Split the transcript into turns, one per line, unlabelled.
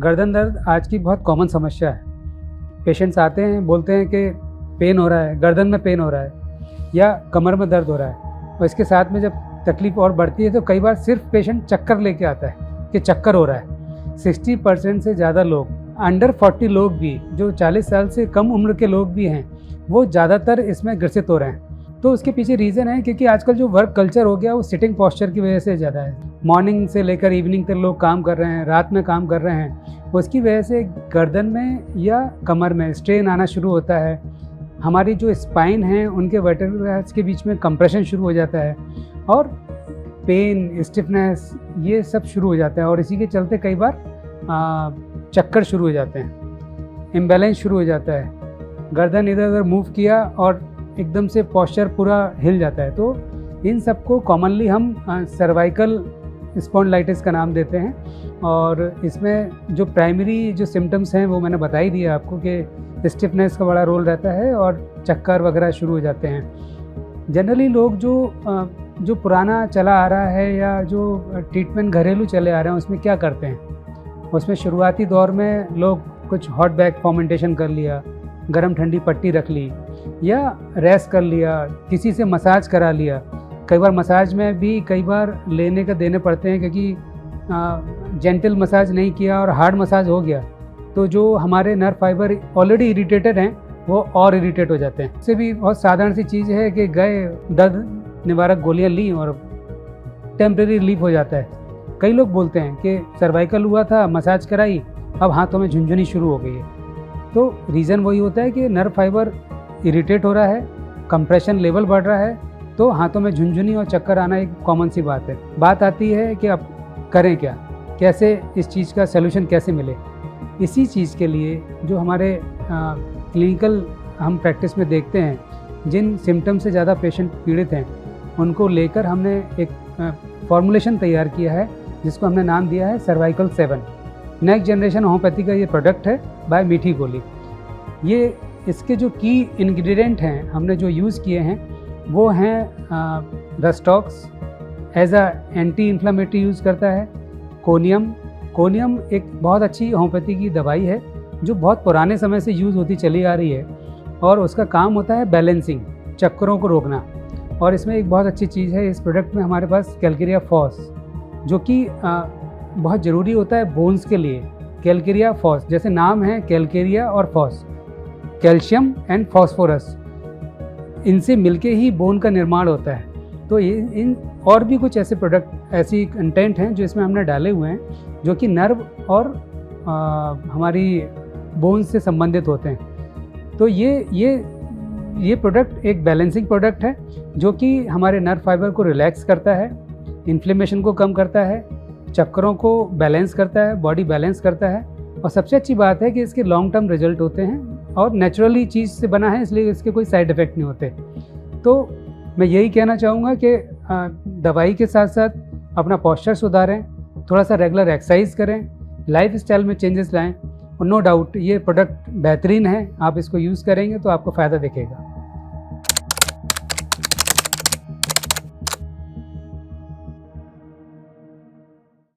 गर्दन दर्द आज की बहुत कॉमन समस्या है। पेशेंट्स आते हैं, बोलते हैं कि पेन हो रहा है, गर्दन में पेन हो रहा है या कमर में दर्द हो रहा है, और इसके साथ में जब तकलीफ और बढ़ती है तो कई बार सिर्फ पेशेंट चक्कर लेके आता है कि चक्कर हो रहा है। 60% से ज़्यादा लोग, अंडर 40 लोग भी, जो 40 साल से कम उम्र के लोग भी हैं, वो ज़्यादातर इसमें ग्रसित हो रहे हैं। तो उसके पीछे रीज़न है क्योंकि आजकल जो वर्क कल्चर हो गया वो सिटिंग पोस्चर की वजह से ज़्यादा है। मॉर्निंग से लेकर इवनिंग तक लोग काम कर रहे हैं, रात में काम कर रहे हैं, उसकी वजह से गर्दन में या कमर में स्ट्रेन आना शुरू होता है। हमारी जो स्पाइन है उनके वर्टेब्रास के बीच में कंप्रेशन शुरू हो जाता है और पेन, स्टिफनेस, ये सब शुरू हो जाता है, और इसी के चलते कई बार चक्कर शुरू हो जाते हैं, इम्बैलेंस शुरू हो जाता है, गर्दन इधर उधर मूव किया और एकदम से पोस्चर पूरा हिल जाता है। तो इन सबको कॉमनली हम सर्वाइकल स्पॉन्डिलाइटिस का नाम देते हैं, और इसमें जो प्राइमरी जो सिम्टम्स हैं वो मैंने बता ही दिया आपको कि स्टिफनेस का बड़ा रोल रहता है और चक्कर वगैरह शुरू हो जाते हैं। जनरली लोग जो पुराना चला आ रहा है या जो ट्रीटमेंट घरेलू चले आ रहे हैं उसमें क्या करते हैं, उसमें शुरुआती दौर में लोग कुछ हॉट बैग फॉर्मेंटेशन कर लिया, गर्म ठंडी पट्टी रख ली या रेस्ट कर लिया, किसी से मसाज करा लिया। कई बार मसाज में भी कई बार लेने का देने पड़ते हैं क्योंकि जेंटल मसाज नहीं किया और हार्ड मसाज हो गया तो जो हमारे नर्व फाइबर ऑलरेडी इरिटेटेड हैं वो और इरिटेट हो जाते हैं। इससे भी बहुत साधारण सी चीज़ है कि गए दर्द निवारक गोलियां ली और टेम्प्रेरी रिलीफ हो जाता है। कई लोग बोलते हैं कि सर्वाइकल हुआ था, मसाज कराई, अब हाथों में झुनझुनी शुरू हो गई है। तो रीज़न वही होता है कि नर्व फाइबर इरिटेट हो रहा है, कंप्रेशन लेवल बढ़ रहा है, तो हाथों में झुनझुनी और चक्कर आना एक कॉमन सी बात है। बात आती है कि अब करें क्या, कैसे इस चीज़ का सलूशन कैसे मिले। इसी चीज़ के लिए जो हमारे क्लिनिकल हम प्रैक्टिस में देखते हैं, जिन सिम्टम से ज़्यादा पेशेंट पीड़ित हैं उनको लेकर हमने एक फॉर्मुलेशन तैयार किया है जिसको हमने नाम दिया है सर्वाइकल 7। नेक्स्ट जनरेशन होम्योपैथी का ये प्रोडक्ट है बाय मीठी गोली। ये इसके जो की इंग्रेडिएंट हैं हमने जो यूज़ किए हैं वो हैं rhus tox, as a anti inflammatory use करता है। कोनियम एक बहुत अच्छी होम्योपैथी की दवाई है जो बहुत पुराने समय से यूज़ होती चली आ रही है, और उसका काम होता है बैलेंसिंग, चक्करों को रोकना। और इसमें एक बहुत अच्छी चीज़ है इस प्रोडक्ट में हमारे पास कैलकेरिया फॉस, जो कि बहुत ज़रूरी होता है बोन्स के लिए। कैलकेरिया फॉस, जैसे नाम है कैलकेरिया और फॉस, कैल्शियम एंड फॉस्फोरस, इनसे मिलके ही बोन का निर्माण होता है। तो इन और भी कुछ ऐसे प्रोडक्ट, ऐसी कंटेंट हैं जो इसमें हमने डाले हुए हैं जो कि नर्व और हमारी बोन से संबंधित होते हैं। तो ये प्रोडक्ट एक बैलेंसिंग प्रोडक्ट है जो कि हमारे नर्व फाइबर को रिलैक्स करता है, इन्फ्लेमेशन को कम करता है, चक्करों को बैलेंस करता है, बॉडी बैलेंस करता है, और सबसे अच्छी बात है कि इसके लॉन्ग टर्म रिजल्ट होते हैं और नेचुरली चीज़ से बना है, इसलिए इसके कोई साइड इफ़ेक्ट नहीं होते। तो मैं यही कहना चाहूँगा कि दवाई के साथ साथ अपना पोस्चर सुधारें, थोड़ा सा रेगुलर एक्सरसाइज करें, लाइफ स्टाइल में चेंजेस लाएं, और नो डाउट ये प्रोडक्ट बेहतरीन है। आप इसको यूज़ करेंगे तो आपको फ़ायदा दिखेगा।